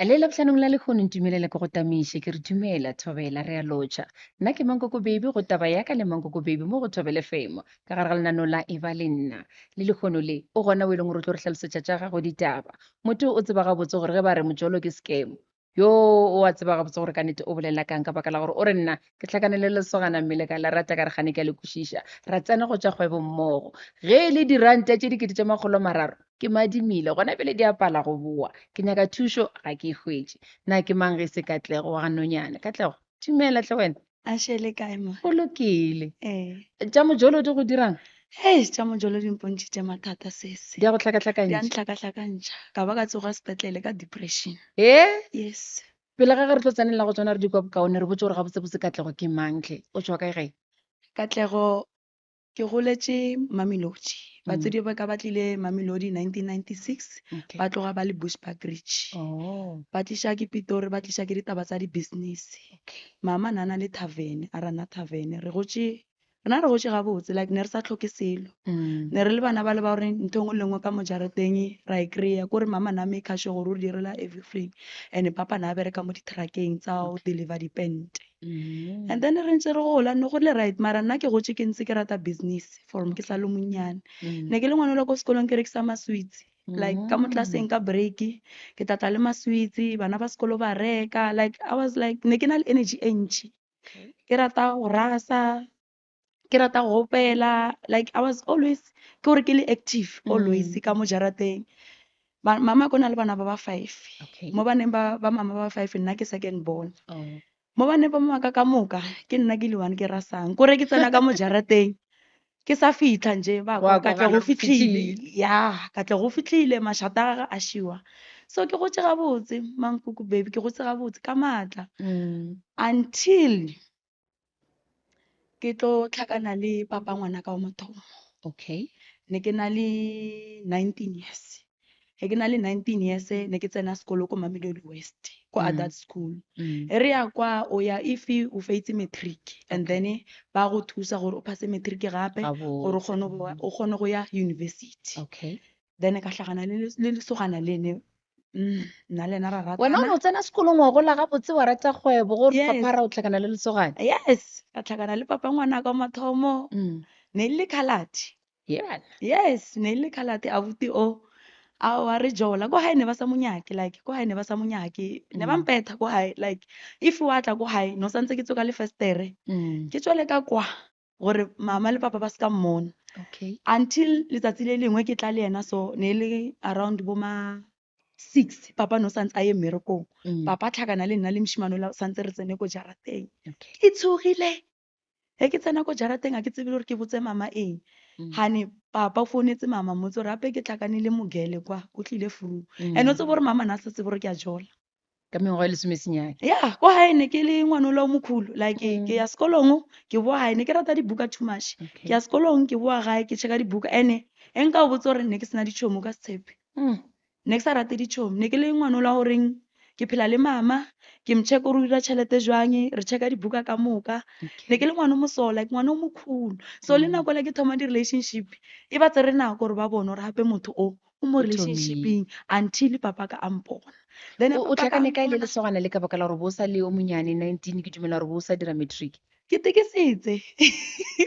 Le labotlhanong la lekgono ntumelele ke go tamiše ke re dumela thobela re a lotšha nna ke mankoko baby go taba yaka le mankoko baby mo go thobele femo ka gare ga lenano la eba le nna le lekgono le o gona o e leng gore o tlo re tlhalosetša tša gago ditaba motho o tseba gabotse gore ge ba re mojolo ke scam yo o a tseba gabotse gore ka nnete o bolela kang ka baka la gore o re nna ke tlhakane le lesogana mmele ka la rata ka re gane ka le kwešiša ra tsena go tša kgwebo mmogo ge e le diranta tše dikete tša 300 ke madimile gona pele di apala go boa ke nyaka thušo ga ke hwetše na ke mang ge se Katlego wa ganonyana Katlego dumela tle wena a shele kae mo go lokile eh tša mojolo di go dirang hey tša mojolo di mpontšhitše mathata sese di a go di a tlhakatlhakantšha ntlhakatlhakantšha ka ba ka tsoga sepetlele ka depression yes pele ga ge re tlo tsenela go tswana re dikwa bokaone re botse gore ga botsebotse Katlego ke mangtlhe o tswa kae gae Katlego ke goletše Mamelodi batsedi ba ka batlile Mamelodi 1996 Okay. ba tloga ba le Bushbuckridge ba tliša ke Pitori ba tliša ke ditaba tsa di-business mama nana le tavern a rana tavern rena re gotše gabotse like ne re sa tlhoke selo ne re le bana ba le ba gore ntho engwe le engwe ka mojareteng ra e kry-a kore mama na make sure gore o direla everything and papa na bereka mo ditrakeng tsa go deliver dipente and then re ntse re gola ne go le right mara nna ke gotše ke ntse ke rata business from ke sa le monyane ne ke le ngwana la ko sekolong ke rekisa maswitsi like ka mo tlaseng ka break ke tlatla le maswitsi bana ba sekolo ba reka like I was like ne ke na le energy e ntšhi ke rata go rasa ke rata go opela like I was always ke gore ke le active always ka mo jarateng mama ko na le bana ba ba 5 mo baneng ba mama ba 5 nna ke second born mo baneng ba mama ka moka ke nna ke le one ke rasang kore ke tsena ka mo jarateng ke sa fitlha nje ba Wa ka tle kwagala go go fitlhile ya ka tle go fitlhile mashata a gagwe a šiwa so ke gotse gabotse mankoko baby ke gotse gabotse ka maatla until ke tlo tlhakana le papa ngwana ka o mothomo ne ke na le 19 years he ke na le 19 years ne ke tsena sekolo ko Mamelodi West ko adult school re ya kwa o ya if o feitse matric and then ba go thusa gore o phase matric gape gore o kgone go ya university then ka hlagana le lesogana lene nna lena ra ratana wena o ne o tsena sekolong wa gola gabotse wa rata kgwebo gore papa ra o tlhakana le lesogane yes ka tlhakana le papa ngwana ka mathomo ne le khalati yes ne le khalati abuti o a wa re jola ko hae ne ba sa monyake like ko hae ne ba sa monyake ne ba mpetha ko hae like if wa tla ko hae no santse ke tsoka le festere ke tswele ka kwa gore mama le papa ba se ka mmona until letsatsi le lengwe ke tla le yena so ne le around bo ma 6 papa no santse a ye mmerekong papa tlhakana le nna le mshimano la santse re tsene ko jarateng ke tshogile he ke tsena ko jarateng a ke tsebe gore ke botse mama eng hane papa o founetse mama motse gore ape ke tlhakane le mogele kwa o tlile furu and o tsebe gore mama na sa tsebe gore ke a jola ka mengwaga le somesenyane ya ko hae ne ke le ngwana lo mokhulu like ke ya sekolong ke boa hae ne ke rata dibuka too much ke ya sekolong ke boa gae ke cheka dibuka ene enka o botse gore ne ke sena ditšhomo ka setshepe ne ke sa rate ditšhomo ne ke le ngwana la goreng ke phela le mama ke mcheka o dira tšhelete jwang re cheka dibuka ka moka ne ke le ngwana mo so like ngwana o mokhulu so le nako la ke thoma di-relationship e ba tsere nako gore ba bone gore gape motho o mo relationshipeng until papa ka ampona then o tlhakane kae le lesogana le ka baka la gore bo sa le o monyane 19 ke dumela gore bo sa dira matric ke tekesetse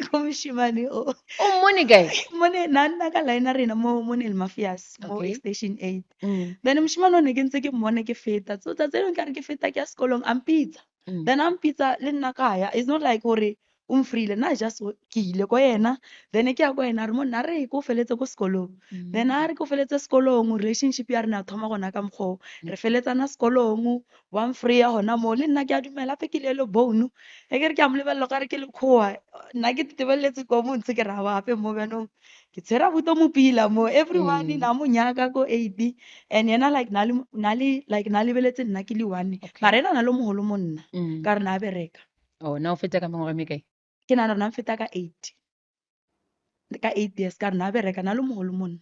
ko moshimane o mmone kae mone nna ka line rena mo Nelmafias mo extension 8 then moshimane o ne ke ntse ke mmone ke feta so tsatse le nkare ke feta ke ya sekolong ampitsa then ampitsa le nna kaya it's not like gore o mfrile na just ke ile ko yena then ke ya ko yena re mo nna re ko feletse ko sekolong then a re ko feletse sekolong relationship ya rena thoma gona ka mkgo re feletsana sekolong one free ya hona mo le nna ke a dumela pe ke le lo bone e ke re ke a mo lebella ka re ke le khoa nna ke tebeletse ko mo ntse ke ra ba gape mo bjanong ke tshera buto mo pila mo everyone na mo nyaka ko 8 and yena like na le beletse nna ke le 1 mara ena na le mogolo mo nna ka re na bereka na o feta ka mengwaga me kae ke na rona mfeta ka 8 years ka re na bereka na le mogolo mo nna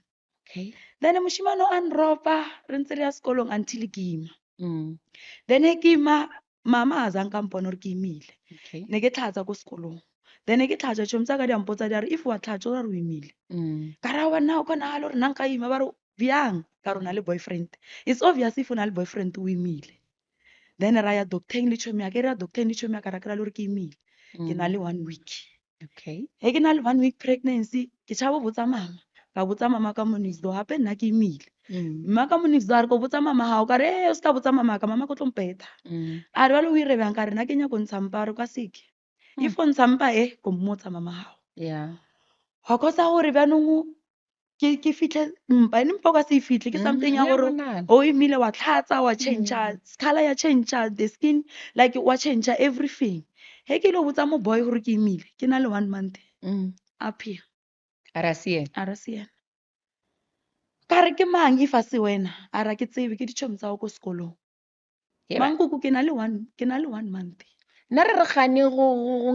then moshimano a nropa re ntse re ya sekolong until ke ima then ke ima mama a zang ka mpona gore ke imile ne ke tlhatsa ko sekolong then ke tlhatswa tšhomo tsa ka di a mpotsa di a re if wa tlhatswa o ra re o imile ka ra wa nna o kgona gale gore nna nka ima ba re bjang ka rona le boyfriend it's obvious if o na le boyfriend o imile then ra ya docteng le tšhomo ya ke ra docteng le tšhomo ya ka ra kry-a le gore ke imile ke na le 1 week Okay. he ke na le 1 week pregnancy ke tšhaba botsa mama ka botsa mama ka monixdo gape nna ke imile mma ka monixdo a re ko botsa mama gao ka re o se ka botsa mama ka mama ko tlo mpeta a re bale o ire bjang ka re nna ke nyako ntshampa a re kwa seke if o ntshampa ko mmotsa mama gao Yeah. ga kosa gore bjanong ke fitlhe mpa ene mpa o ka se e fitlhe ke something ya Ya gore bonala. o imile wa tlhatsa wa change color ya change the skin like wa change everything he ke ile botsa mo boy gore ke imile ke na le 1 month up here A ra se ena. a re se ena ka re ke mang if a se wena a ra ke tsebe ke ditšhomo tsa go ko sekolong mankoko ke na le 1 month nna re re gane go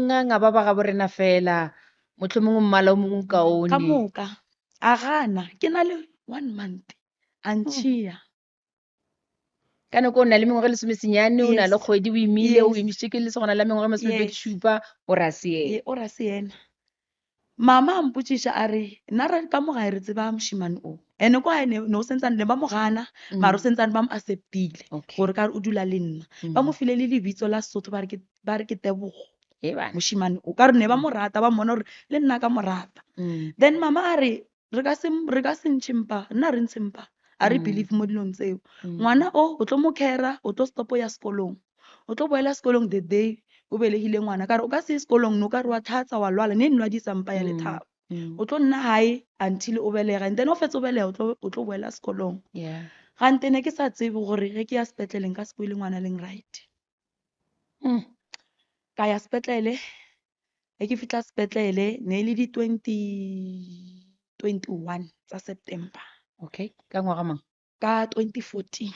nganga ba ba ga borena fela motlho mongwe mmala o mongwe ka kaone moka a gana ke na le 1 month a ntšhia ka nako o na le mengwaga e lesomesenyane o na le Yes. kgwedi o imile o Yes. emisitse ke le segona la mengwaga e masomepedi Yes. šupa o ra se ena. o ra se ena mama a mpotšiša a re nna re ka mo gae re tseba mošimane o ene ko gae ne o sentsane ne ba mo gana mara o sentsane ba mo acceptile Okay. gore ka re o dula le nna ba mo file le lebitso la sesotho ba re ke tebogo He bana. mošimane o ka re ne ba mo rata ba mmona gore le nna ka mo rata then mama a re re ka se ntšhimpa nna re ntšhimpa a re believe mo dilong tseo ngwana o tlo mo kera o tlo stopo ya sekolong o tlo boela sekolong the day o belegile ngwana ka re o ka se ye sekolong no ka re wa tlhatsa wa lwala ne nwa disampa ya lethabo o tlo nna gae until o belega and then o fetse o belega o tlo boela sekolong Yeah. gante ne ke sa tsebe gore ge ke ya sepetleleng ka se boele ngwana leng right ka ya sepetlele ge ke fitlha sepetlele ne le di 2021 tsa September Okay. Ka ngwaga mang? ka 2014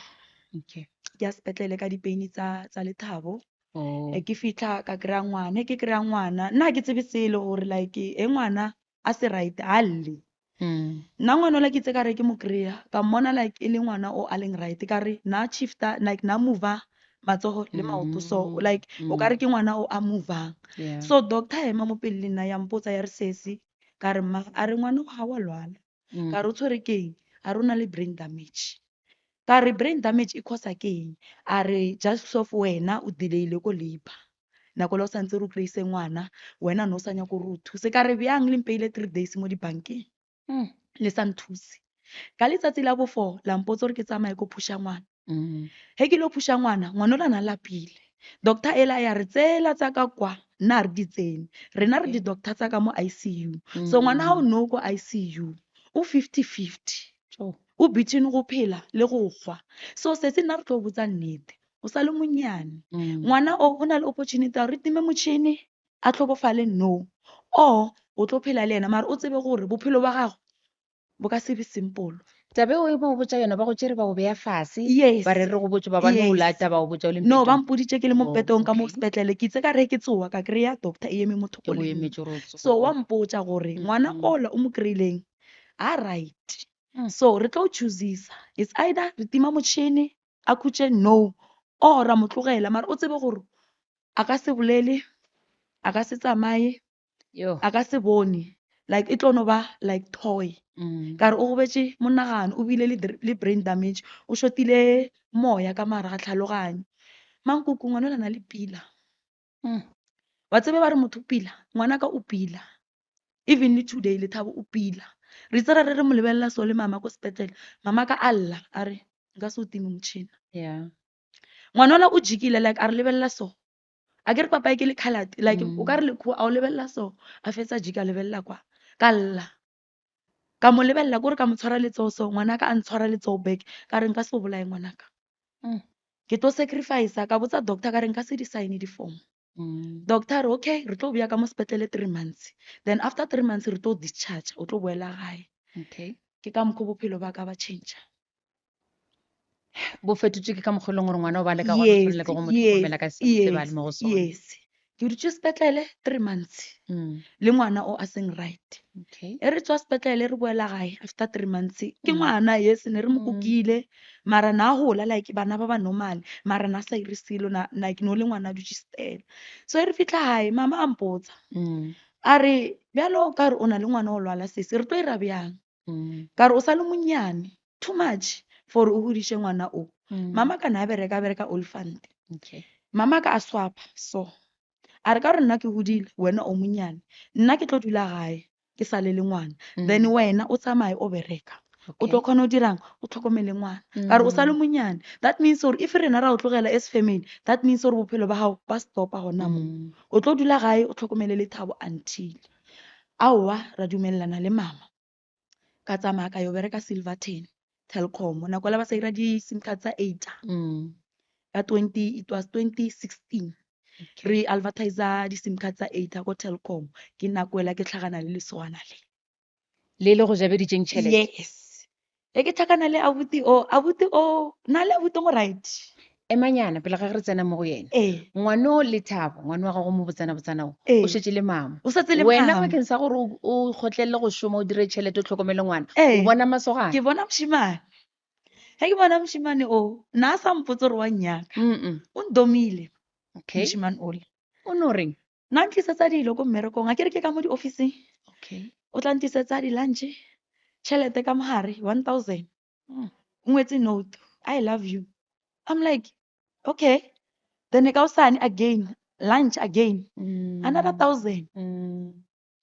Okay. ke ya sepetlele ka dipeini tsa lethabo Oh. ke fitlha ka kry-a ngwana ke kry-a ngwana nna ke tsebe sele gore like ngwana a se right a lle nna ngwana ola ke itse ka re ke mo kry-a ka mmona like e le ngwana o a leng right ka re na shifta like na mova matsogo le maoto so like o ka re ke ngwana o a movang Yeah. so doctor ema mo pele le nna ya mpotsa ya re sesi ka re mma a re ngwana ga wa lwala ka re o tshwere keng a re o na le brain damage ka re brain damage e causa keng a re just of wena o delayile ko labor nako le o santse re o kry-ise ngwana wena no o sa nyako gore o thuse ka re bjang le mpeile 3 days mo dibankeng le sa nthuse ka letsatsi la bo 4 la mpotsa gore ke tsamaye ko phusha ngwana he ke lo phusha ngwana o la na lapile doctor ela ya re tsela tsa ka kwa nna re di tsene rena re di doctor tsa ka mo ICU so ngwana ha o no ko ICU o 50-50 o between go phela le go gwa so se se nna re tlo botsa nnete o sa le monyane ngwana o na le opportunity ya re time motšhini a tlhokofale no o tlo phela le ena mara o tsebe gore bophelo ba gago bo ka se be simple tabe o mo botsa yona ba go tšere ba go beya fase Yes. ba re re go botsa ba ba no Yes. lata ba go botsa o le no ba mpetong mpoditse ke le mo Oh, petong ka mo okay. sepetlele ke itse ka re ke tsoa ka kry-a doctor e eme mo ke go thokoleng emetse gore o tsoge. so wa mpotsa gore ngwana ola o mo kry-ileng a right so re tlo choosisa it's either re tima motšhini a khutše no or ra mo tlogela mara o tsebe gore a ka se bolele a ka se tsamaye Yo. a ka se bone like e tlo no ba like toy ka re o gobetse monagano o bile le brain damage o shotile moya ka mara ga tlhaloganyo mankoko ngwana o la na le pila wa tsebe ba re motho pila ngwana ka o pila even le today le thabo o pila re itse re mo lebelela so le mama ko sepetlele mama ka alla a re nka se o time motšhini Yeah. ngwana ola o jikile like a re lebelela so a ke re papa ke le colored like o ka re lekgowa a o lebelela so a fetsa jika a lebelela kwa ka lla ka mo lebelela kore ka mo tshwara letsogo so ngwana ka a ntshwara letsogo back ka re nka se o bolae ngwanaka ke tlo sacrifice ka botsa doctor ka re nka se di sign di-form doctor re okay re tlo boya ka mo sepetlele 3 months then after 3 months re tlo discharge o tlo boela gae Okay. ke ka mokgwa bophelo ba ka ba change bo fetotse ke ka mokgwa e leng gore ngwana o ba leka go tshwanela ke go mo tlhokomela ka se o tse ba le mo go sone. yes ke dutse sepetlele 3 months le ngwana o a seng right. Okay. E re tswa sepetlele re boela gae after 3 months ke ngwana yes ne re mo kukile mara na hola like bana ba ba normal mara na sa ire selo like no le ngwana dutse stela. So e re fitla gae mama a mpotsa a re bjalo ka re o na le ngwana o lwala sese re tlo ira bjang ka re o sa le monyane too much for o hodiše ngwana o. Mama ka na bereka Oliphant. Okay. Mama ka a swapa so a re ka re nna ke hodile wena o monyane nna ke tlo dula gae ke sa le ngwana then wena o tsamaye o bereka o tlo khona o dirang o tlhokomele ngwana ka re o sa le monyane. That means or if rena ra o tlogela as family that means or bophelo ba hao ba stopa gona mo o tlo dula gae o tlhokomele le Thabo until aowa ra dumellana le mama ka tsamaya ka yo bereka Silverton Telkom nako la ba sa ira di sim card tsa 8 ka it was 2016 re advertiser di sim card tsa 8 ko Telkom ke nako ela ke tlhagana le lesogana le go jabe ditjeng tšhelete. yes e ke tlhagana le abuti o na le abuti mo right Emanyana pele ga re tsena mo go yena ngwano le Thabo ngwana wa gago mo botsana o šetse le mama o setse le wena mama bakeng sa gore o gotlelele go šoma o dire tšhelete o tlhokomele ngwana o bona masogana ke bona moshimane he ke bona moshimane o na sa mpotse re wa nnyaka o ndomile okay moshimane ole o no reng na ntlisetsa dilo ko mmerekong a ke re ke ka mo di officing okay o tla ntlisetsa di lunch tšhelete ka mohare 1000 ngwetse note I love you. I'm like okay then ka usani again lunch again another 1000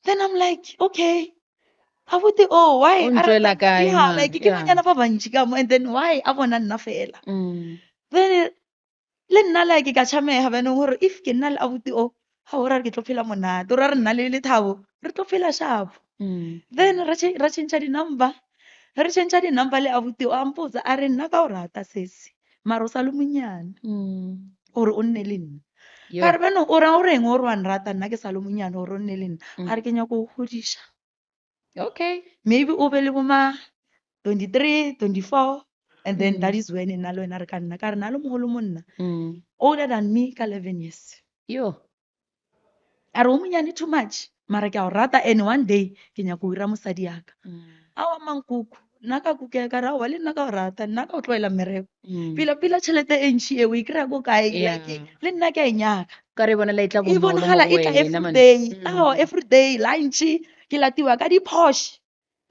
then I'm like okay abuti oh why o ntšwela kae yeah like ke banyana ba bantši ka mo and then why a bona nna fela then le nna like ka tšhamega baneng gore if ke nna le abuti o ga o ra re ke tlo phela monate o ra re nna le Thabo re tlo phela sharp then ra change di number le abuti o a mpotsa a re nna ka o rata sese mara o sa le monyane gore o nne le nna ka re baneng o ra o reng o re wa nrata nna ke sa le monyane gore o nne le nna a re ke nyako o godisha okay maybe o be le boma 23 24 and then that is when nna le wena re ka nna ka re na le mogolo mo nna older than me ka 11 years yo a re o monyane too much mara ke a o rata and one day ke nyako o ira mosadi yaka a wa mankuku nna ka kukela ka ra wa le nna ka o rata nna ka o tloela mmereko pila tšhelete e ntšhi e o e kry-a ko kae le nna ke a e nyaka ka re bona la itla e bonagala e tla every day lunch ke latiwa ka di-Porsche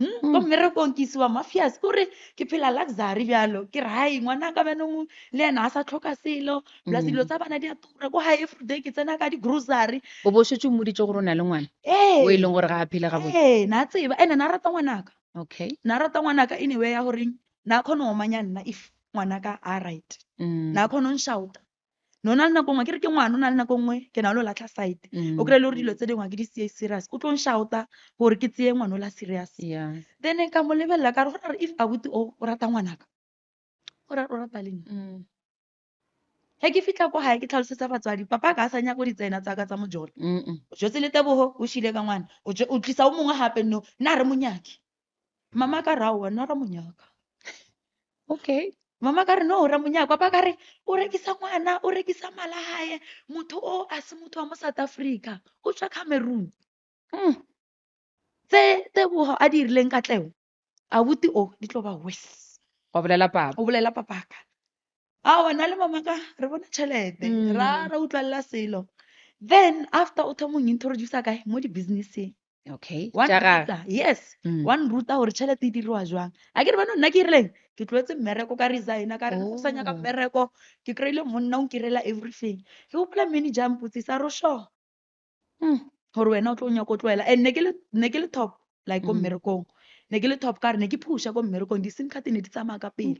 ko mmerekong ke isiwa mafias kore ke phela luxury bjalo ke re hai ngwana ka banong le ena a sa tlhoka selo plus dilo tsa bana di a tura ko hae every day ke tsena ka di-grocery o bo šetse o moditse gore o na le ngwana o e leng gore ga a phele gabotse na tseba ene na rata ngwanaka okay na rata ngwanaka anyway ya goreng na kgone go manya nna if ngwanaka a right na kgone o nshouta no na le nako ngwe ke re ke ngwana o na le nako ngwe ke na lo latlha side o kry-e le gore dilo tse dingwe ke di sie serious o tlo nshouta gore ke tseye ngwana o la serious then ka mo lebelela ka re go re if abuti o rata ngwanaka o rata le nna he ke fitlha ko gae ke tlhalosetsa batswadi papa ka a sanya ko ditsena tsaka tsa mojolo o jetse le tebogo o šile ka ngwana o tlisa o mongwe gape no nna re monyaki mama ka ra nna ra monyaka okay mama ka re no ra monyaka papa ka re o rekisa ngwana o rekisa mala hae motho o a se motho wa mo South Africa o tswa Cameroon tse tebogo a di rileng katlego abuti o di tlo ba worse go bolela papa o bolela papaka a wena le mama ka re bona tšhelete ra utlwalela selo then after o thomong introduce kae mo di-businesseng okay yes one ruta gore tšhelete e diriwa jwang a ke re bana nna ke rileng ke tlwaetse mmereko ka resigna ka re go sa nyaka mmereko ke kry-ile monna o nkirela everything ke gopola manager a mpotsisa ro sure gore wena o tlo nyaka o tloela and ne ke le top like ko mmerekong ne ke le top ka re ne ke phusha ko mmerekong di-sim card ne di tsamaya ka pele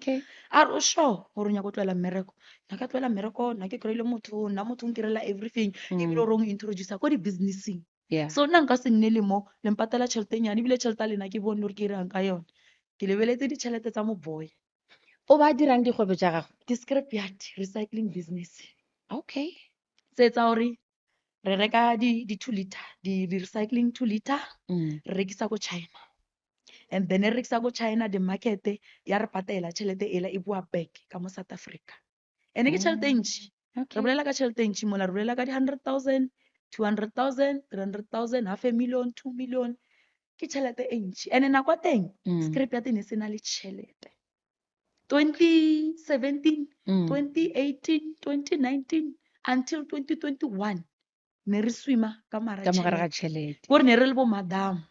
a re o sure gore o nyaka o tloela mmereko nna ka tloela mmereko nna ke kry-ile motho nna motho o nkirela everything ebile o re o introducer ko di-businesseng so nna nka se nne le mo le mpatela tšhelete nyane ebile tšhelete a lena ke bone gore ke irang ka yone ke lebeletse ditšhelete tsa moboy o ba dirang dikgwebo tsa gago di-scrapyard recycling business okay se etsa gore re reka di-2 liter di-recycling 2 liter re rekisa ko China and then re rekisa ko China the market ya re patela tšhelete ela e boa back ka mo South Africa and ke tšhelete ntšhi re bolela ka tšhelete ntšhi mola re bolela ka di 100,000 200,000, 300,000, half a million, 2 million. Ke tšhelete e ntšhi. And nako ya teng, Scrap ya teng e se na le tšhelete. 2017, 2018, 2019, until 2021, ne re swima ka mara ka mogare ga tšhelete. tšhelete. Kore ne re le bo madam.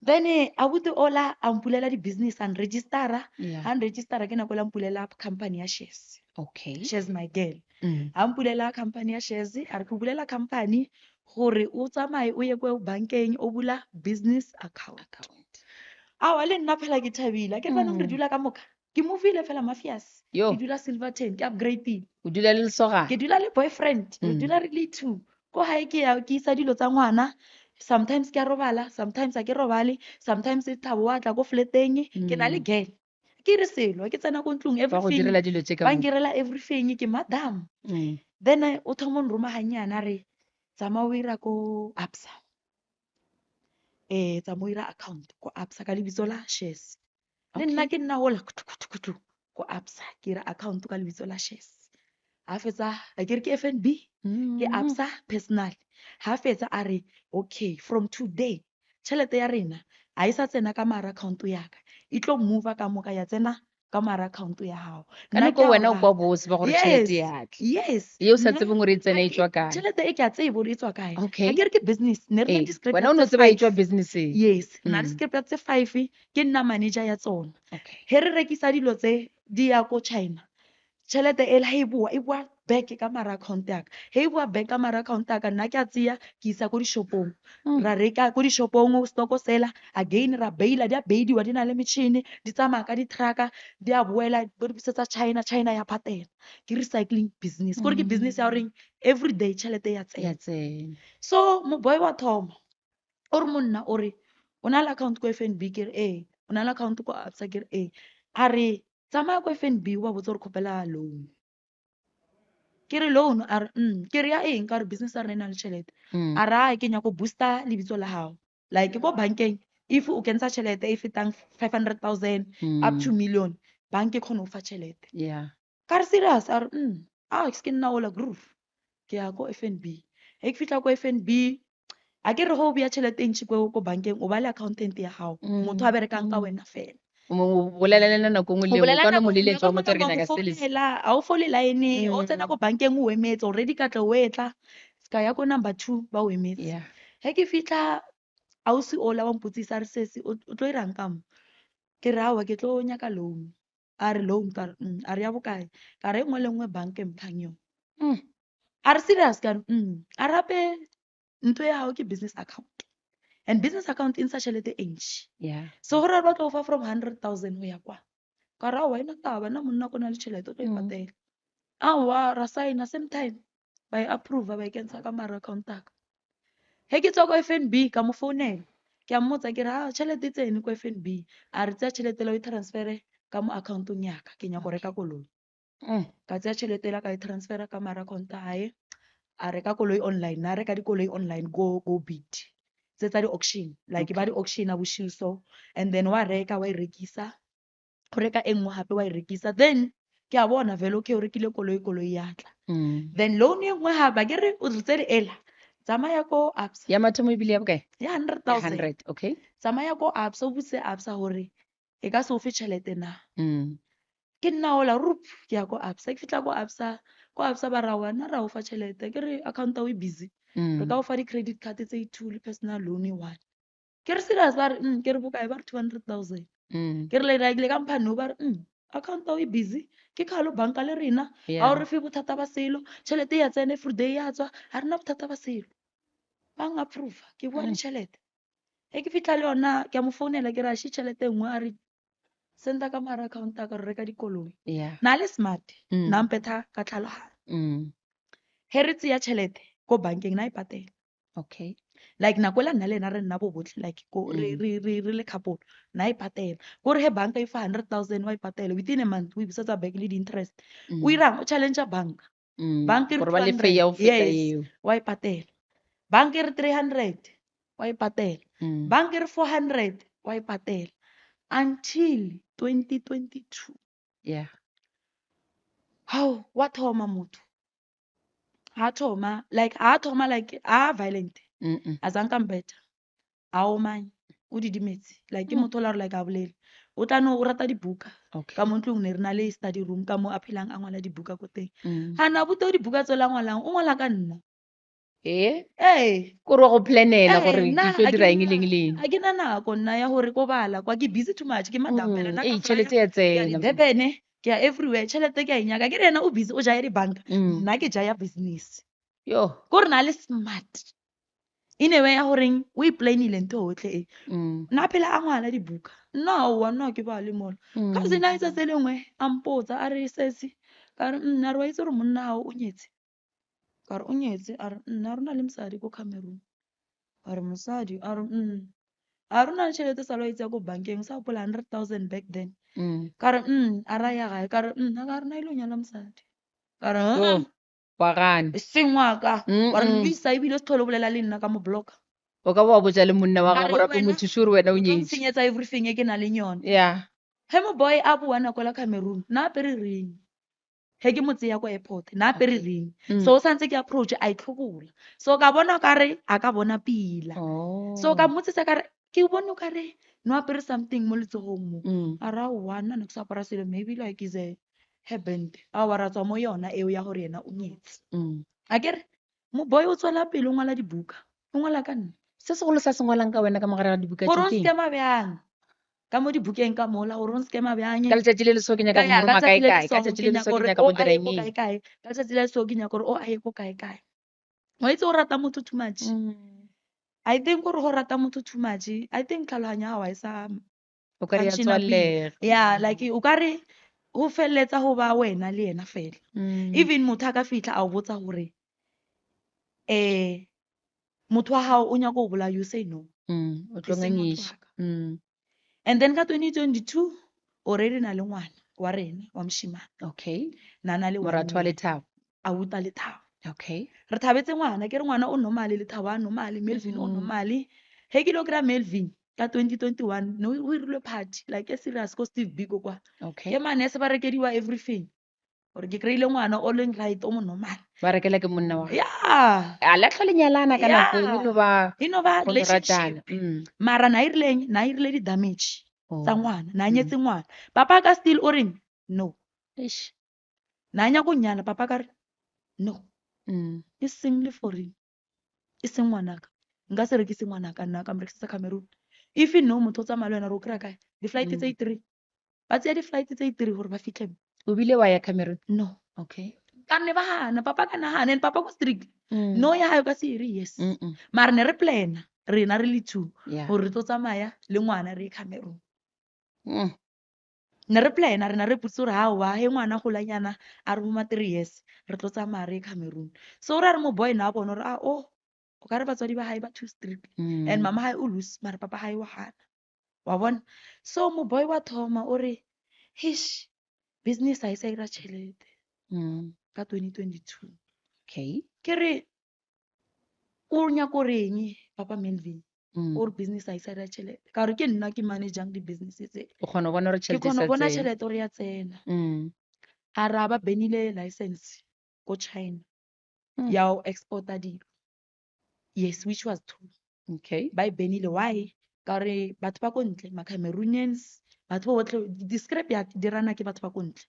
Then abuti ola a mpulela di-business and registera. Yeah. And registera ke nako la mpulela company ya shares. Okay. Shares my girl. A mpulela company ya shares. A re ke bulela company gore o tsamaye o ye ko bankeng o bula business account. Awa le nna phela ke thabile. Ke bana re dula ka moka. Ke movile fela Mafias. Ke dula Silverton, ke upgrade. O dula le lesogana. Ke dula le boyfriend. Re dula re le two. Ko hae ke ya ke isa dilo tsa ngwana. Sometimes ke a robala, sometimes a ke robale, sometimes e Thabo wa tla ko fleteng, ke na le girl. Ke re selo, ke tsena ko ntlong Ba go everything. direla dilo tse ka Ba mo. ngirela everything ke madam. Then o thoma nroma hanyana re tsama o ira ko Absa. Tsama o ira account ko Absa ka lebitso la shares. Le nna ke nna hola kutu ko Absa ke ira account ka lebitso la shares. Ha fetsa a ke re ke FNB ke Absa personal. Ha fetsa a re okay from today tšhelete ya rena a isa tsena ka mara account ya ka e tlo move ka moka ya tsena ka mara account ya hao. Kana ko wena o kwa bose ba gore tšhelete ya tla. Yes. Ye o sa tsebeng gore e tsena e tswa kae. Tšhelete e ke a tsebe gore e tswa kae. Okay. Ha ke re ke business ne re na di-script wena o no tseba e tswa business-eng. Yes, na di-script tse 5 ke nna manager ya tsona. Okay. He re rekisa dilo tse di ya ko China. Tšhelete e la e boa back ka mara account ya ka. He boa back ka mara account ya ka nna ke a tseya ke isa ko dishopong. Ra reka ko dishopong stoko sela again ra baila di a baidiwa di na le metšhini di tsamaya ka di-trucka di a boela bo di bisetsa China ya patela. Ke recycling business kore ke business ya gore every day tšhelete ya tsena. So mo boy wa thoma o re monna o re o na le account ko FNB ke re o na le account ko Absa ke re a re tsamaya ko FNB wa botsa gore khopela loan. Ke re loan a re ke re ya eng ka re business a re na le tšhelete. A ra ke nyako booster lebitso la hao. Like ko bankeng if o kentsha tšhelete e fetang 500,000 up to million bank e khona o fa tšhelete. Yeah. Ka re serious a re ke nna ola groove ke ya ko FNB. He ke fitla ko FNB a ke re go bia tšhelete ntšhi ko bankeng o ba le accountant ya hao motho a berekang ka wena fela. O bolelele nako ngwe le ngwe ka no mo leletswa mo tsere ke nyaka sele. A o fole line o tsena ko bankeng o emetse already ka tla o etla ska ya ko number 2 ba o emetse. Yeah. He ke fitla ausi ola wa mputsisa re sesi o tlo irang ka mo ke re awa ke tlo nyaka loan a re loan ka a re ya bokae ka re ngwe le ngwe bank mphang yo a re serious ka a rape ntwe ya hao ke business account and business account in sa tšhelete e ntšhi. Yeah. So gore re batla go fa from 100,000 go ya kwa ka ra wa ina taba na monna ko na le tšhelete o tlo ipatela. Awa ra signa same time ba e approve ba e kentsha ka mara account ka. He ke tswa ko FNB ka mo founela ke a mmotsa ke re tšhelete tsene ko FNB a re tseya tšhelete le o transfere ka mo accountong ya ka ke nya go reka koloi. Ka tseya tšhelete la ka e transfera ka mara account hae a reka koloi online na reka dikoloi online go bid tse tsa di-auction like ba di-auction a boshiso and then wa reka wa e rekisa o reka e nngwe gape wa e rekisa then ke a bona vele okay o rekile koloi ya tla. Then loan e nngwe gape ke re o tse di ela tsamaya ko Absa ya mathomo e bile ya bokae ya 100,000 100. Okay. tsamaya ko Absa o butse Absa gore e ka se o fe tšhelete na ke nna ola rup ke ya ko Absa ke fitla ko Absa ba ra wana ra o fa tšhelete ke re account o e busy re ka o fa di-credit card tse 2 le personal loan 1 ke re serious ba re ke re bokae ba re 200,000 ke re le rekile company o ba re account o e busy ke khalo banka le rena a o re fe bothata ba selo tšhelete ya tsene every day ya tswa ha rena bothata ba selo bang approve ke bua le tšhelete e ke fitla le yona ke a mo founela ke re a shi tšhelete nngwe a re senda ka mara account ka re reka dikoloi na le smart na mpetha ka tlhaloganya he re tseya tšhelete ko bankeng na e patela. Okay. Like nako la nna le ena re nna bo botlhe like ko re le couple na e patela gore he banka e fa 100,000 wa e patela within a month o ibisetsa back le di-interest o irang o challenge banka banka e re 200 yes wa e patela banka e re 300 wa e patela banka e re 400 wa e patela until 2022 yeah how wa thoma motho ha thoma like violent Mm-mm. a zanka mbeta a omanye o didimetse like ke motho o la re like a bolele o tla no o rata dibuka Okay. ka mo ntlong ne re na le study room ka mo a phelang a ngwala dibuka ko teng Mm. ga na boteo dibuka tse la ngwalang o ngwala ka nna Ee kore go planela gore ke tlo dira eng le eng le eng. a ke na nako nna ya gore ko bala kwa ke busy too much ke madam fela nna ka Tšhelete ya ke ya tsena. di-Durban ke ya everywhere tšhelete ke a inyaka ke re ena o busy o jaya dibanka nna ke jaya business Yo. kore na le smart in a way ya goreng o iplanile ntho otlhe e nna phela a ngwala dibuka nna ke ba le mola ka se na itse tse lengwe a mpotsa a re sesi ka re nna re wa itse gore monna gao o nyetse ka re o nyetse a re nna re na le mosadi ko Cameroon a re mosadi a re a re na le tšhelete sa lo itse ko bankeng sa gopola 100,000 back then ka re a ra ya gae ka re ka re na ile o nyala mosadi ka re wa gana e seng wa ka wa re luisa ebile se thole bolela le nna ka mo block o ka ba botsa le monna wa Ka gago re rape wena, mothusi gore wena o o tlo nyetse. msenyetsa everything e ke na le yone Yeah. he mo boy a bua nako la Cameroon na apere ring he ke motse ya ko airport na apere ring so o santse ke approach a itlhobola so ka bona ka re a ka bona pila so ka mmotsisa ka re ke bone ka re no apere something mo letsogong mo a ra one ne ke sa apara selo maybe like is a hairband a wa ra tswa mo yona eo ya gore yena o nyetse a kere mo boy o tswela pele o ngwala dibuka o ngwala ka nna se segolo sa se ngwalang ka wena ka mogare ga dibuka gore o tse skema bjang ka mo dibukeng ka mola gore o skema bjang ka letsatsi le le so ke nyaka go ka moroma kae kae ka letsatsi letsatsi le le so ke nyaka o go a dira ye ko eng. kae kae ka letsatsi le so ke nyaka gore o a ye ko kae kae wa itse o rata motho too much I think gore go rata motho too much I think tlhaloganya ga wa e sa o ka re ya functiona tswalega. yeah like o ka re go feleletsa go ba wena le yena fela even motho a ka fitlha a o botsa gore motho wa gago o nyaka go bolaya you say no o ke tlo seng motho ngangiša. wa ka. And then ka 2022 already na le ngwana wa rena wa moshimane Okay. na na le Moratho wa Lethabo. a uta Lethabo Okay. re thabetse ngwana ke re ngwana o normale Lethabo a normale Melvin o normale he ke lo kry-a Melvin ka 2021 no o irilwe party like e serious ko Steve Biko kwa Okay. ke mane se ba rekediwa everything gore ke kry-ile ngwana o leng right o mo normal ba rekela ke monna wa yeah a la tlhole nyalana ka nako e no ba e no ba go ratana. relationship mara na irile di-damage tsa ngwana na nyetse ngwana papa ka still o reng no Eish. na nya go nyala papa ka re no e seng le foreign e seng ngwanaka nka se rekise ngwanaka nna ka morekisetsa Cameroon if no motho o tsamaya le wena re o kry-a kae di-flight tse i-3 ba tseya di-flight tse i-3 gore ba fitlhe o bile wa ya Cameroon. no Okay. ka nne ba gana papa ka nagana and papa ko strict no ya gae ka se ire yes mara ne re plana rena re le two gore re tlo tsamaya le ngwana re ye Cameroon ne re plana rena re putse gore hawa he ngwana golanyana a re mo ma 3 years re tlo tsamaya re ye Cameroon so re mo boy na bona gore o ka re batswadi ba hae ba too strict and mama hae o loose mara papa hae wa gana wa bona so mo boy wa thoma o re hish business ha e sa ira tšhelete ka 2022 Okay. ke re o nyaka reng papa Melvin or business ha e sa ira tšhelete ka gore ke nna ke managang di-business tse o kgona go bona gore ke tšhelete kgona sa bona tsena. tšhelete gore ya tsena a ra ba benile license ko China ya o exporta dilo yes which was true Okay. ba e benile why ka gore batho ba ko ntle ma-Cameroonians batho ba botlhe di-scrapyard di rana ke batho ba ko ntle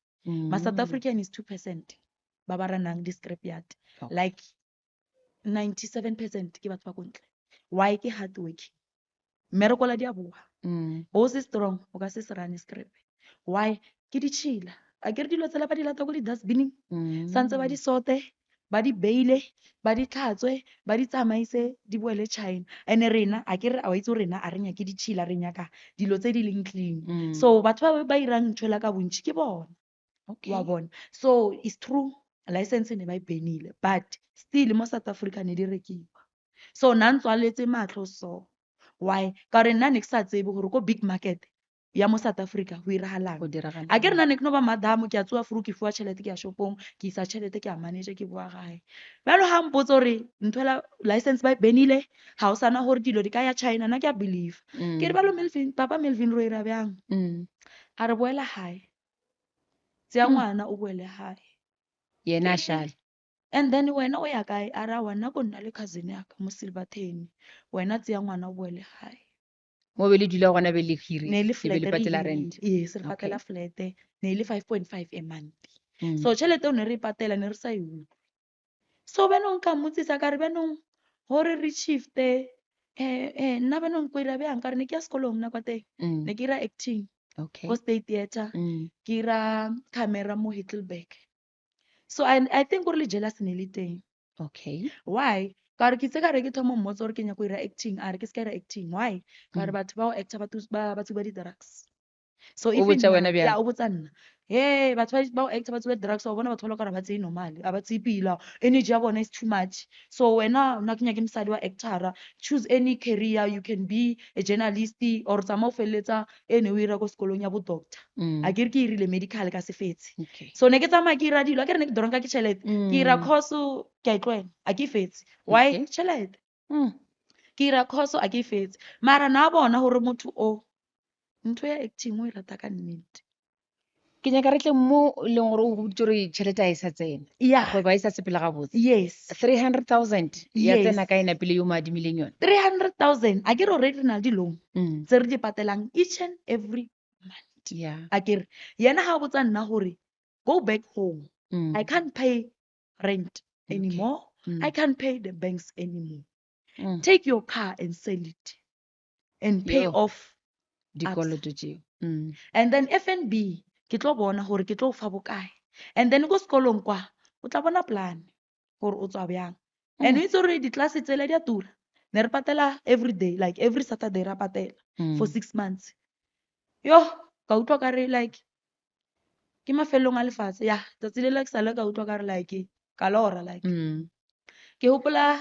ma-South African is 2% ba ba ranang di-scrapyard like 97% ke batho ba ko ntle why ke hard working mmereko la di a boa o se strong o ka se se rane scrap why ke ditšhila a ke re dilo tsela ba di lata ko di-dustbining santse ba di sote ba di beile ba di tlhatswe ba di tsamaise di boele China and rena a ke re a wa itse rena a re nyake ditšhila re nyaka dilo tse di leng clean so batho ba ba irang ntšhwela ka bontšhi ke bona wa bona so it's true license ne ba e benile but still mo South Africa ne di rekiwa so nna ntswaletse matlho so why ka re nna ne ke sa tsebe gore ko big market ya mo South Africa go iragalang a ke re nna ne ke no ba madamo ke a tsoa furu ke fiwa tšhelete ke ya shopong ke isa tšhelete ke a manage ke boa gae bjalo ga mpotse gore nthoela license ba e benile ga o sana gore dilo di ka ya China nna ke a believe ke re balo papa Melvin ro ira bjang a re boela gae tseya ngwana o boele gae yena a šale and then wena o ya kae a ra wena ko nna le cousin yaka mo Silverton wena tseya ngwana o boele gae mo be le dula gona be le ne le e be le flat re patela hirile rent yes re okay patela flat ne le 5.5 a month Mm. so tšhelete o ne re e patela ne re sa e utlwe so benong ka mmotsisa ka re benong gore re shifte nna benong ko ira bjang ka re ne ke ya sekolong nna kwa teng Mm. ne ke ira acting okay ko State Theatre Mm. ke ira camera mo Hittelberg so I think gore le jealous ne le teng okay why ka re ke tse ka re ke thomo mmotsa gore ke nya go ira acting a re ke se ka ira acting why ka re batho ba o actor ba tsuba di-drugs so o if botsa wena ya bjang o botsa nna batho ba o actor ba tsuba di-drugs wa bona batho ba le gore ba tseye normal a ba tseye pila energy ya bona is too much so wena nna ke nyake mosadi wa actora choose any career you can be a journalist or tsamaya o feleletsa ene o ira ko sekolong ya bo doctor Mm. a ke re ke irile medical ka se fetse okay so ne ke tsamaya ke ira dilo a ke re ne ke doronka ke tšhelete ke ira course ke a e tlwela a ke fetse why Okay. tšhelete Mm. ke ira course a ke fetse mara na bona gore motho o ntho ya acting o e rata ka nnete ke nyaka re tle mo e leng gore o botse gore tšhelete a e sa tsena yeah kgwebo a e sa sepela gabotse yes 300,000 ya Yes. tsena ka ena pele yo mo adimileng yone 300,000 a ke re already re na le di-loan Mm. tse re di patelang each and every month yeah a ke re yena ga a botsa nna gore go back home Mm. I can't pay rent Okay. anymore Mm. I can't pay the banks anymore Mm. take your car and sell it and pay Yo. off dikoloto tseo Mm. and then FNB ke tlo bona gore ke tlo fa bokae and then ko sekolong kwa o tla bona plan gore o tswa bjang and o itse gore ditlase tsele di a tura ne re patela every day like every Saturday ra patela for 6 months yo ka utlwa ka re like ke mafelong a lefatshe ya tsatsi le la ke sale ka utlwa ka re like ka lora like Mm. ke hopola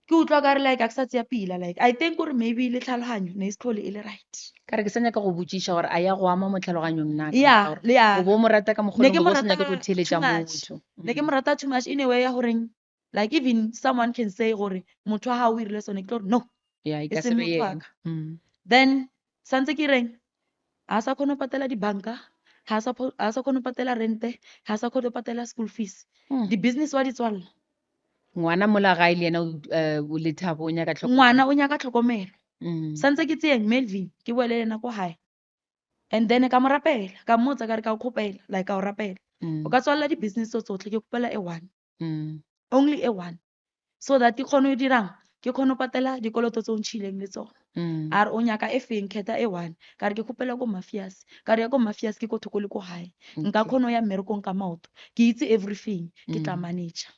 ke utlwa ka re like a ke sa tseya pila like I think gore maybe le tlhaloganyo ne se tlhole e le right ka re ke sa nyaka go botšiša gore a ya go ama mo tlhaloganyong naka yeah o bo mo rata ka ne mogolong ke o mo bo se rata nyake go theletša too much motho ne ke mo rata too much in a way ya goreng like even someone can say gore motho wa ga o irile sone ke tlo gore no ya e e ka se se be motho wa yena ka Mm. then santse ke reng ga sa kgone go patela dibanka ga sa kgone go patela rente ga sa kgone go patela school fees Mm. di-business wa di tswalela ngwana mola gae le ena o le thabo o nyaka tlhokomelo ngwana o nyaka tlhokomelo Mm. santse ke tseyeng Melvin ke boele ena ko gae and then ka mo rapela ka mmotsa ka re ka o kgopela like ka o rapela Mm. o ka tswalela di-business tso tsotlhe ke kgopela a one Mm. only a one so that ke kgone go dirang ke kgone go patela dikoloto tse o ntšhileng le tsone Mm. a re o nyaka e feng kgetha e one ka re ke kgopela ko Mafias ka re ya ko Mafias ke ko thoko le ko gae nka Okay. kgone go ya mmerekong ka maoto ke itse everything ke tla manager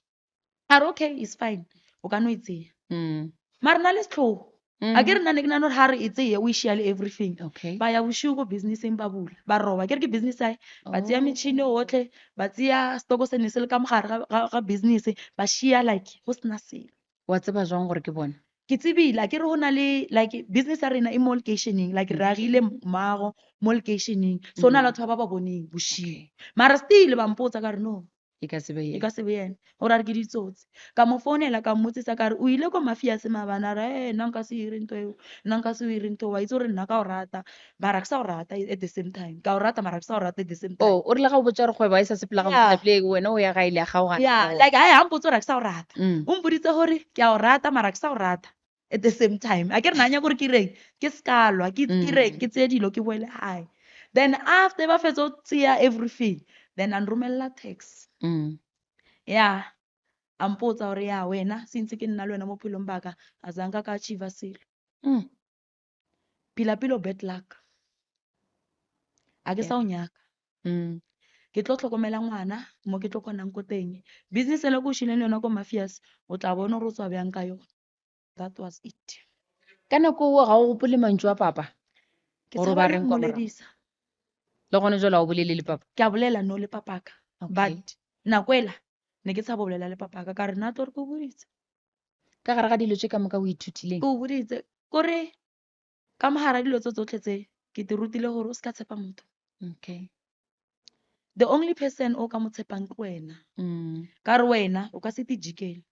a re okay is fine o ka no e tseya Mm. mara na le setlhogo a ke re nna ne ke nana gore ga re e tseye o ishia le everything Okay. ba ya bosigo ko businesseng ba bula ba roba ke re ke business ae ba tseya Oh. metšhini otlhe ba tseya stoko se ne se le ka mogare ga business ba shia like go sena selo wa tseba jwang gore ke bona ke tsebile a ke re go na le like business ya rena e mo locationeng like re agile maago mo locationeng so na le batho ba ba boneng bosigo Okay. mara still ba mpotsa ka re no e ka se be e yena ka se be ena gore a re ke ditsotsi ka mo founela ka mmotsisa ka re o ile ko Mafias maabane a re nna nka se ire nto eo nna nka se o ire nto wa itse gore nna ka o rata mara ke sa o rata at the same time ka o rata mara ke sa o rata at the same time o rile ga o botsa gore kgwebo a e sa sepela ga Yeah. botse wena o ya gae le ya gaogana yeah like a mpotse gore a ke sa o rata Mm. o mpoditse gore ke a o rata mara ke sa o rata at the same time a ke re nanya gore ke reng ke skalwa ke reng ke tseye dilo ke boele gae then after ba fetsa o tseya everything then a nromelela tax Mm. ya a mpotsa gore ya wena since ke nna le wena mo phelong baka a zanka ka achieva selo Mm. pila bad luck a ke sa o nyaka Mm. ke tlo tlhokomela ngwana mo ke tlo kgonang ko teng business e le ko shileng le yona ko Mafias o tla bona gore o tswa bjang ka yone that was it ka nako ga o gopole mantšu a papa ke gore tshaba ba le reng kwa morago mmoledisa le gone jalo a o bolele le papa ke a bolela no le papaka Okay. but nakwela ne ke tshaba bolela le papaka ka re nna tore ke o boditse ka gare ga dilo tse ka moka o ithutileng ke o boditse kore ka mogara dilo tse tsotlhe tse ke te rutile gore o se ka tshepa motho okay the only person o ka mo tshepang ke wena Mm. ka re wena o ka se te jikele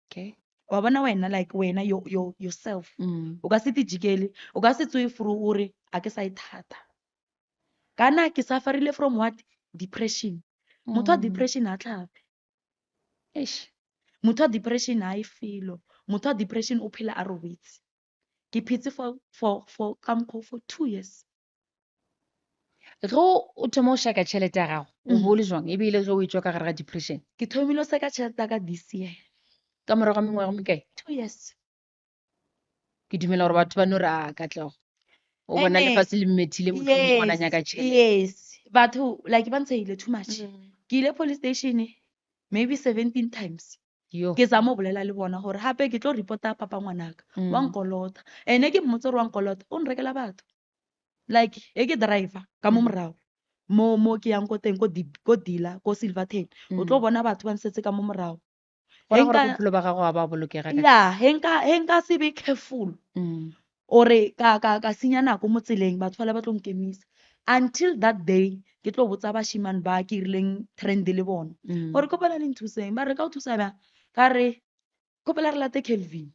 Okay. wa bona wena like wena yourself Mm. o ka se te jikele o ka se tsoe through ore a ke sa e thata kana ke sufferile from what depression motho wa depression a tlhape Eish. motho wa depression ha e felo motho wa depression o phela a robetse ke phetse for ka mokgwa for 2 years Ge o thoma o shaka tšhelete ya gago o bo le jwang ebile ge o e tswa ka gare ga depression ke thomile o seka tšhelete ka this year ka morago ga mengwaga mekae 2 years ke dumela gore batho ba no re a Katlego o bona lefatshe le mmethile motlhomong ngwana nyaka tšhelete yes batho like ba ntshehile too much ke ile police station maybe 17 times yo ke sa mo bolela le bona gore hape ke tlo reporta papa ngwanaka wa nkolota ene ke mmotse gore wa nkolota o nrekela batho like e ke driver ka mo morago mo ke yang ko teng ko dealer ko Silverton o tlo bona batho ba nsetse ka mo morago gona gore bophelo ba gago ga ba bolokega ya he nka se be careful ore ka senya nako mo tseleng batho fela ba tlo nkemisa until that day ke tlo botsa bashimane ba ke rileng trend le bona gore kopela le nthuseng ba re ka o thusa bjang ka re kopela re late Kelvin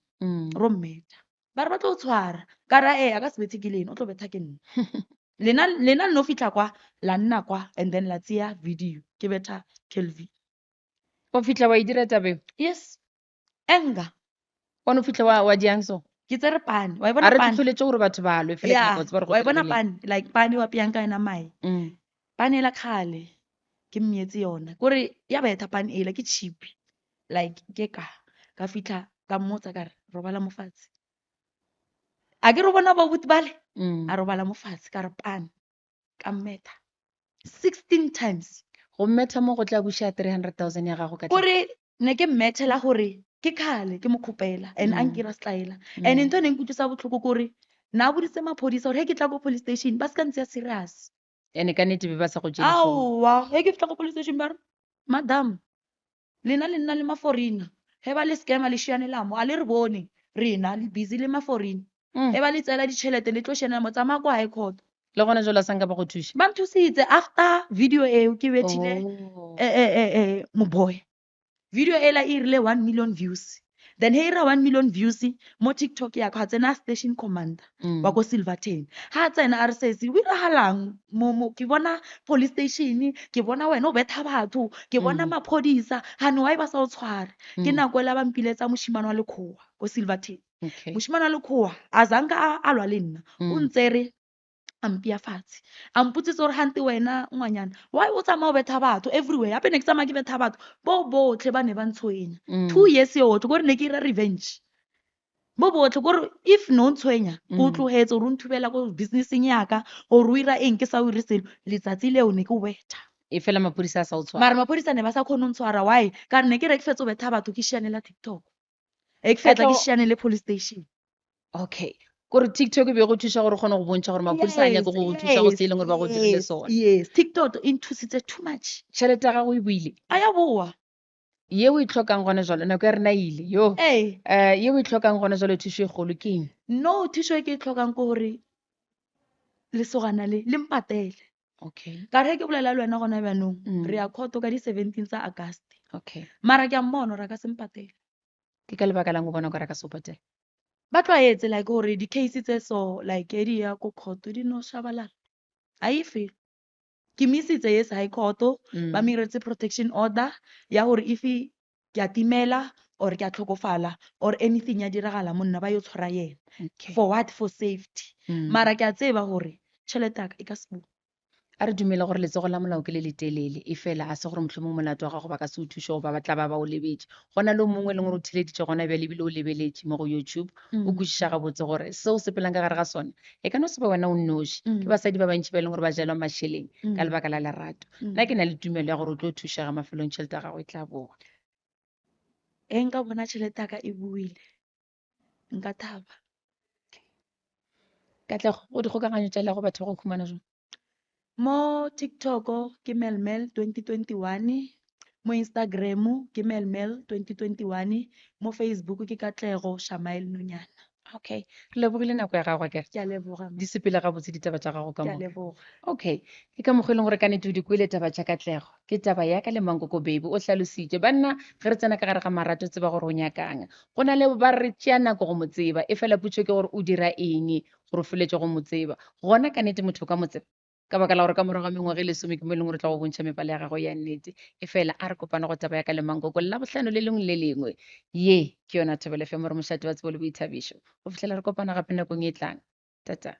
ro mmeta ba re ba tlo o tshwara ka ra a ka se bethe ke lena o tlo betha ke nna lena no fitla kwa la nna kwa and then la tseya video ke betha Kelvin o fitlha wa e dira tabeo yes enga wa no fitlha wa diang so ke tsere pane wa a bona re pane tlholetse gore batho ba lwe fela ke botse gore go wa bona diregileng pane like pane wa piang ka ena mai pane la khale ke mmietse yona kore ya betha pane ela ke cheap like ke ka fitla ka mmotsa ka re robala mofatshe a ke re bona ba buti bale a robala mofatshe ka re pane ka mmetha 16 times go mmetha mo go tla busha 300,000 ya gago ka kore ne ke mmethela gore ke khale ke mo khopela and a nkira stlaela and ntho ne nkutlwisa botlhoko kore na boditse maphodisa gore he ke tla ko police station ba se ka ntse ya serious ene ka nnete be ba sa go tšee tlhogo aowa he ke fitla ko police station ba re madam lena le nna le maforina he ba le scammer le šiane lamo a le re bone rena le busy le maforina he ba le tseela ditšhelete le tlo šiana mo tsamaya ko high court le gona jalo a sanka ba go thuša ba nthusitse after video eo ke bethile moboy video ela e rile 1 million views then he ira 1 million views mo TikTok ya ka tsena station commander wa ko Silverton ha tsena a re sesi o iragalang mo ke bona police station ke bona wena o betha batho ke bona maphodisa hani wa ba sa o tshware ke nako ela ba mpiletsa moshimane wa lekgowa ko Silverton moshimane wa lekgowa azanka a lwa le nna o ntsere ampia fatshe a mputsitse gore hante wena ngwanyana why o tsamaya o betha batho everywhere hape ne ke tsamaya ke betha batho bo botlhe ba ne ba ntshwenya 2 years yotlhe kore ne ke ira revenge bo botlhe kore if no ntshwenya ko tlogetse gore o nthubela ko businesseng yaka gore o ira eng ke sa o ire selo letsatsi leo ne ke o betha e fela maphodisa a sa o tshwara mara maphodisa ne ba sa kgone o ntshwara why ka re ne ke re ke fetse o betha batho ke šianela TikTok e ke fetla ke šianele police station okay kore TikTok e be go thuša gore o kgone go bontšha gore maphodisa a nyake go thuša go se e leng gore ba go dirile sone yes TikTok e nthusitse too much tšhelete ya gago e buile a ya boa ye o e tlhokang gone jalo nako ya rena ile yo ye o e tlhokang gone jalo thušo e kgolo ke eng no thušo e ke e tlhokang ke gore lesogana le mpatele okay ka re ke bolela le wena gona bjanong re ya khoto ka di 17 tsa August okay mara ke a mmona gore a ka se mpatele ke ka lebaka lang o bona gore a ka se o patele ba tlwaetse like gore di-case tse so like e di ya ko khoto di no shabalala a e fe ke misitse yes high court ba me iretse protection order ya gore if ke a timela or ke a tlhokofala or anything ya diragala mo nna ba yo tshwara yena for what for safety mara ke a tseba gore tšhelete ya ka e ka se bua a re dumela gore letsogo la molao ke le letelele e fela a se gore motlhomong molato wa gago ba ka se o thuše go ba batla ba o lebetse gona le mongwe e leng gore o theleditše gona bjale ebile o lebeletse mo go YouTube o kwešiša gabotse gore seo se pelang ka gare ga sona e ka no se ba wena o nnoši ke basadi ba bantši ba e leng gore ba jelwa mašheleng ka lebaka la lerato nna ke na le tumelo ya gore o tlo thušega mafelong tšhelete ya gago e tla boga e nka bona tšhelete ya ka e buile nka thaba Katlego go dikgokaganyo tša le go batho ba go khumana jang mo TikTok ke Melmel 2021 mo Instagram ke Melmel 2021 mo Facebook ke Katlego Shamail Nonyana okay re lebogile nako ya gago ke ke a leboga di sepele gabotse ditaba tša gago ka ke a mo leboga okay ke ka mokgwa e leng gore ka nnete o di kwele taba tša Katlego ke taba ya ka le Mankoko Baby o hlalositše banna ge re tsena ka gare ga marato tseba gore o nyakang go na le ba re tšea nako go mo tseba e fela putšo ke gore o dira eng gore o feletse go mo tseba gona ka nnete motho ka mo tseba ka baka la gore ka morago ga mengwaga e lesome ke mo e leng gore tla go bontšha mebala ya gago ya nnete e fela a re kopana go taba ya ka le mankoko labotlhano le lengwe le lengwe ye ke yona Thobela FM re mošate wa tsebo le boithabišo go fitlhela re kopana gape nakong e tlang tata